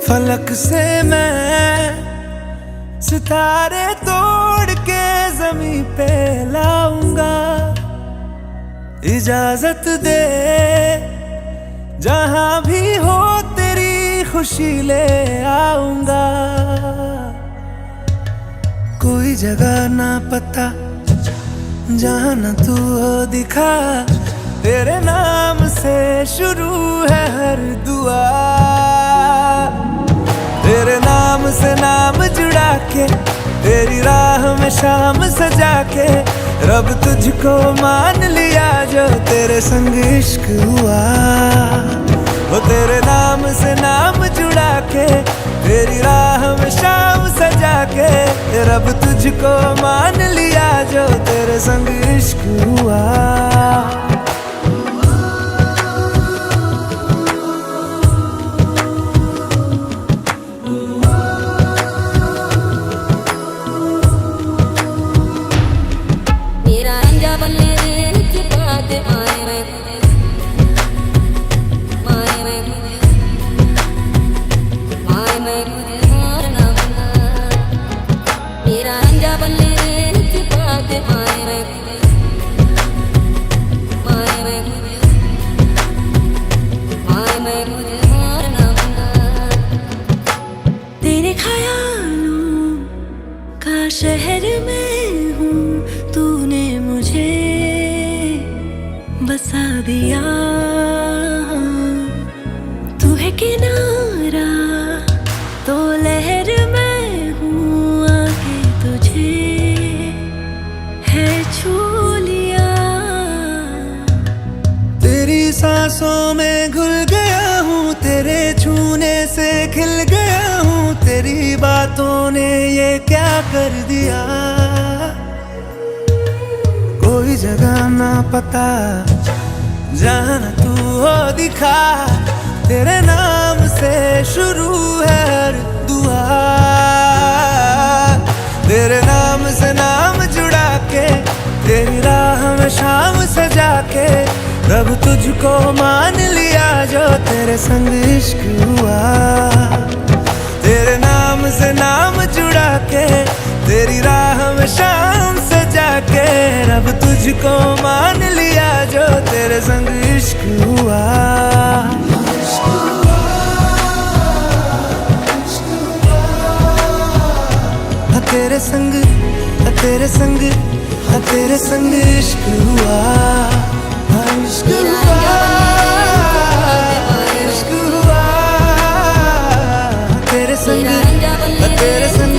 फलक से मैं सितारे तोड़ के जमीन पे लाऊंगा। इजाजत दे जहां भी हो तेरी खुशी ले आऊंगा। कोई जगह ना पता जहां न तू हो दिखा, तेरे नाम से शुरू है हर दुआ। तेरे नाम से नाम जुड़ा के, तेरी राह में शाम सजा के, रब तुझको मान लिया जो तेरे संग इश्क हुआ। वो तेरे नाम से नाम जुड़ा के, तेरी राह में शाम सजा के, रब तुझको मान लिया जो तेरे संग इश्क हुआ। तेरे ख्यालों का शहर में हूँ, तूने मुझे बसा दिया। तू है किनारा तो लहर में हूँ, आके तुझे है छू लिया। तेरी सांसों में घुल गया हूँ, तेरे छूने से खिल गया हूँ, तेरी बातों ने ये क्या कर दिया। कोई जगह ना पता जहां न तू हो दिखा, तेरे नाम से शुरू है हर दुआ। तेरे नाम से नाम जुड़ा के, तेरी राह में शाम सजा के, रब तुझको मान लिया जो तेरे संग इश्क हुआ। तेरे नाम से नाम जुड़ा के, तेरी राह में शाम सजा के, रब तुझको मान लिया जो तेरे संग इश्क हुआ। तेरे संग तेरे संग तेरे संग इश्क हुआ। इश्क हुआ, इश्क हुआ, तेरे संग